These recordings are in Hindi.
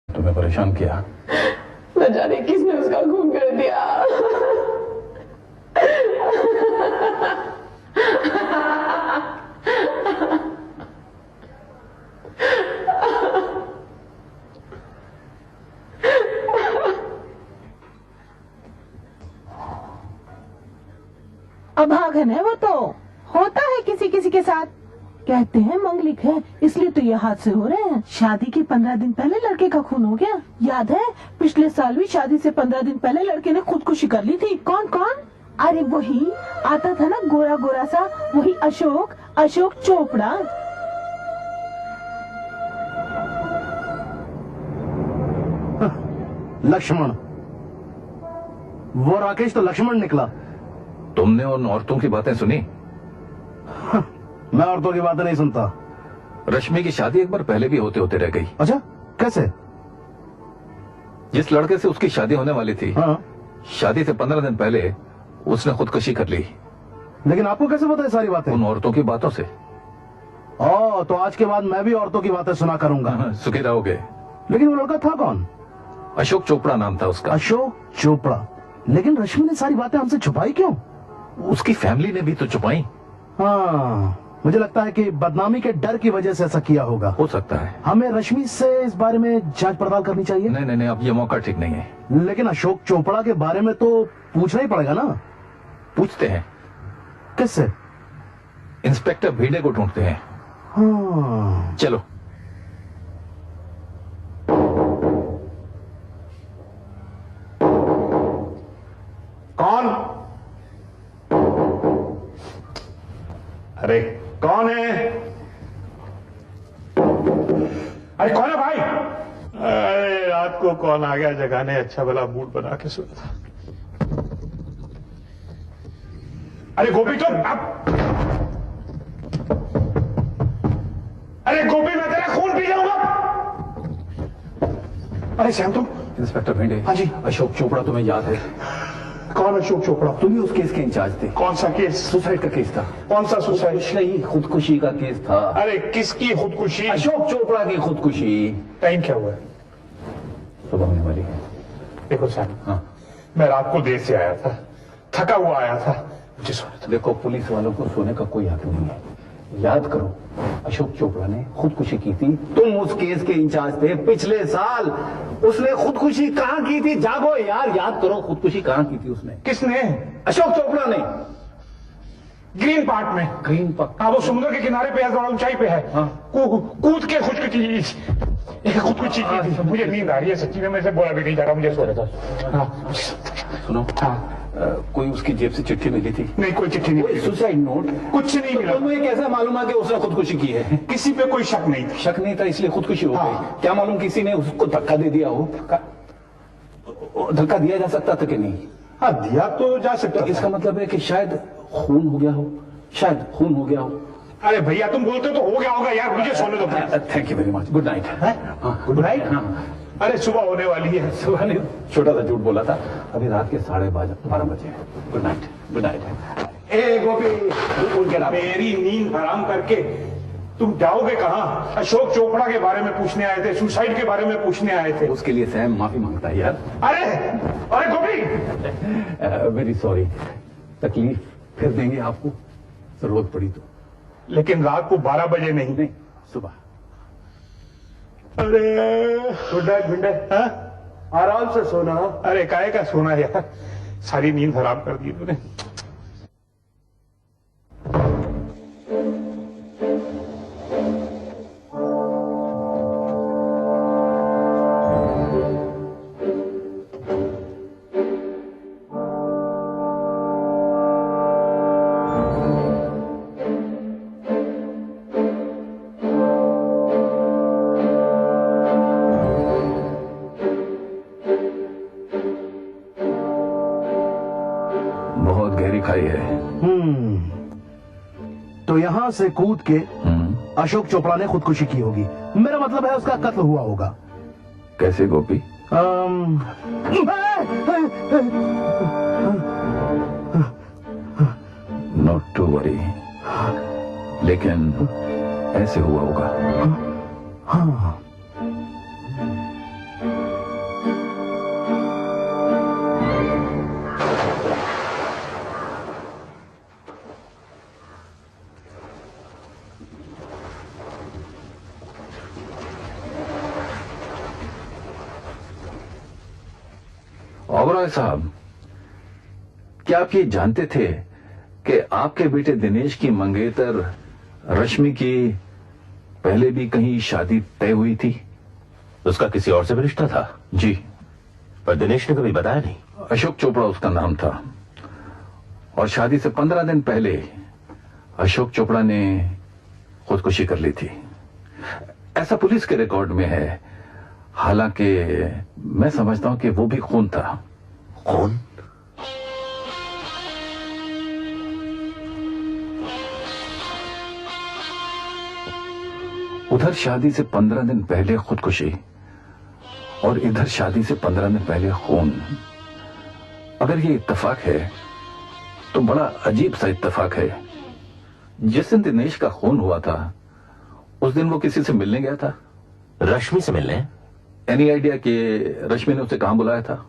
तुम्हें परेशान किया? न जाने किसने उसका खून कर दिया। अभागन है वो, तो होता है किसी किसी के साथ। कहते हैं मंगलिक है, इसलिए तो ये हादसे हो रहे हैं। शादी के 15 दिन पहले लड़के का खून हो गया। याद है पिछले साल भी शादी से 15 दिन पहले लड़के ने खुदकुशी कर ली थी। कौन कौन? अरे वही आता था ना, गोरा गोरा सा, वही अशोक चोपड़ा। लक्ष्मण, वो राकेश तो लक्ष्मण निकला। तुमने उन औरतों की बातें सुनी? मैं औरतों की बातें नहीं सुनता। रश्मि की शादी एक बार पहले भी होते होते रह गई। अच्छा, कैसे? जिस लड़के से उसकी शादी होने वाली थी, हाँ। शादी से 15 दिन पहले उसने खुदकुशी कर ली। लेकिन आपको कैसे पता है सारी बातें? उन औरतों की बातों से। तो आज के बाद मैं भी औरतों की बातें सुना करूंगा। सुखी रहोगे। लेकिन वो लड़का था कौन? अशोक चोपड़ा नाम था उसका। अशोक चोपड़ा। लेकिन रश्मि ने सारी बातें हमसे छुपाई क्यों? उसकी फैमिली ने भी तो छुपाई। हाँ, मुझे लगता है कि बदनामी के डर की वजह से ऐसा किया होगा। हो सकता है। हमें रश्मि से इस बारे में जांच पड़ताल करनी चाहिए। नहीं, अब ये मौका ठीक नहीं है। लेकिन अशोक चोपड़ा के बारे में तो पूछना ही पड़ेगा ना। पूछते हैं। किससे? इंस्पेक्टर भिड़े को ढूंढते हैं। हाँ। चलो। कौन? अरे कौन है? अरे कौन है भाई? अरे रात को कौन आ गया जगाने? अच्छा भला मूड बना के सोया था। अरे गोपी तुम अरे गोपी मैं तेरा खून पी जाऊंगा। अरे श्याम तुम? इंस्पेक्टर भिड़े। हाँ जी। अशोक चोपड़ा तुम्हें याद है? कौन अशोक चोपड़ा? तुम ही उस केस के इंचार्ज थे। कौन सा केस? सुसाइड का केस था। कौन सा सुसाइड? नहीं, खुदकुशी का केस था। अरे किसकी खुदकुशी? अशोक चोपड़ा की खुदकुशी। टाइम क्या हुआ है? सुबह होने वाली है। देखो सैम, हाँ। मैं रात को देर से आया था, थका हुआ आया था, मुझे सोना था। देखो, पुलिस वालों को सोने का कोई हक नहीं है। याद करो, अशोक चोपड़ा ने खुदकुशी की थी। तुम उस केस के इंचार्ज थे पिछले साल। उसने खुदकुशी कहाँ की थी? जागो यार, याद करो, खुदकुशी कहाँ की थी उसने? किसने? अशोक चोपड़ा ने। ग्रीन पार्क में। Green park? हाँ, वो समुद्र के किनारे पे है, थोड़ा ऊंचाई पे है। हाँ। कूद के खुदकुशी की थी। मुझे नींद आ रही है सच्ची में, मैं से बोला भी नहीं जा रहा, मुझे सो रहा था। हाँ। सुनो। हाँ। कोई उसकी जेब से चिट्ठी मिली थी? नहीं, कोई चिट्ठी नहीं मिली। Suicide note? कुछ नहीं मिला। तो तुम्हें कैसे मालूम है कि उसने खुदकुशी की है? किसी पे कोई शक नहीं था। शक नहीं था इसलिए खुदकुशी हो गई। हाँ। क्या मालूम किसी ने उसको धक्का दे दिया हो? धक्का दिया जा सकता था कि नहीं? हाँ, दिया तो जा सकता था। इसका मतलब है कि शायद खून हो गया हो। शायद खून हो गया हो। अरे भैया तुम बोलते तो हो गया होगा यार, मुझे सोने दो। Thank you very much. Good night. Good night. अरे सुबह होने वाली है। सुबह नहीं, छोटा सा झूठ बोला था। अभी रात के 12:30 बजे। Good night. Good night. ए गोपी, मेरी नींद हराम करके तुम जाओगे कहाँ? अशोक चोपड़ा के बारे में पूछने आए थे, सुसाइड के बारे में पूछने आए थे। उसके लिए सैम माफी मांगता है यार। अरे गोपी, वेरी सॉरी। तकलीफ फिर देंगे आपको, जरूरत पड़ी तो। लेकिन रात को 12 बजे नहीं, सुबह। अरे गुड नाइट भिंडे। आराम से सोना। अरे काहे का सोना यार, सारी नींद हराम कर दी तूने। बहुत गहरी खाई है। तो यहाँ से कूद के अशोक चोपड़ा ने खुदकुशी की होगी। मेरा मतलब है उसका कत्ल हुआ होगा। कैसे गोपी? नॉट टू वरी, लेकिन ऐसे हुआ होगा। हाँ। ओबरॉय साहब, क्या आप ये जानते थे कि आपके बेटे दिनेश की मंगेतर रश्मि की पहले भी कहीं शादी तय हुई थी? उसका किसी और से भी रिश्ता था? जी। पर दिनेश ने कभी बताया नहीं। अशोक चोपड़ा उसका नाम था, और शादी से 15 दिन पहले अशोक चोपड़ा ने खुदकुशी कर ली थी, ऐसा पुलिस के रिकॉर्ड में है। हालांकि मैं समझता हूं कि वो भी खून था। खून? उधर शादी से 15 दिन पहले खुदकुशी और इधर शादी से 15 दिन पहले खून। अगर ये इत्तेफाक है तो बड़ा अजीब सा इत्तेफाक है। जिस दिन दिनेश का खून हुआ था उस दिन वो किसी से मिलने गया था? रश्मि से मिलने? एनी आइडिया कि रश्मि ने उसे कहां बुलाया था?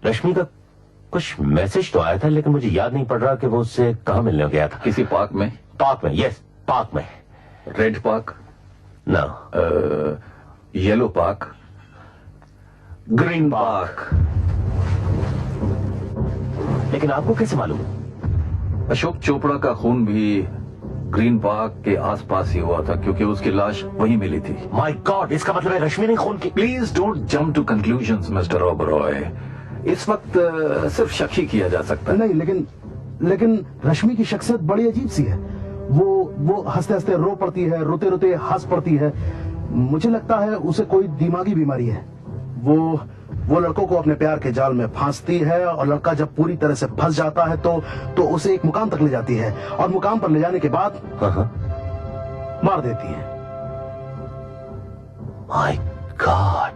रश्मि का कुछ मैसेज तो आया था, लेकिन मुझे याद नहीं पड़ रहा कि वो उससे कहां मिलने गया था। किसी पार्क में? पार्क में, यस, पार्क में। Red park? ना। Yellow park? Green park? लेकिन आपको कैसे मालूम? अशोक चोपड़ा का खून भी ग्रीन पार्क के आसपास ही हुआ था, क्योंकि उसकी लाश वहीं मिली थी। माय गॉड, इसका मतलब है रश्मि ने खून की। Please don't jump to conclusions mister Oberoi. इस वक्त सिर्फ शक ही किया जा सकता है। नहीं, लेकिन रश्मि की शख्सियत बड़ी अजीब सी है। वो हंसते हंसते रो पड़ती है, रोते रोते हंस पड़ती है। मुझे लगता है उसे कोई दिमागी बीमारी है। वो लड़कों को अपने प्यार के जाल में फांसती है, और लड़का जब पूरी तरह से फंस जाता है तो उसे एक मुकाम तक ले जाती है, और मुकाम पर ले जाने के बाद मार देती है। My God.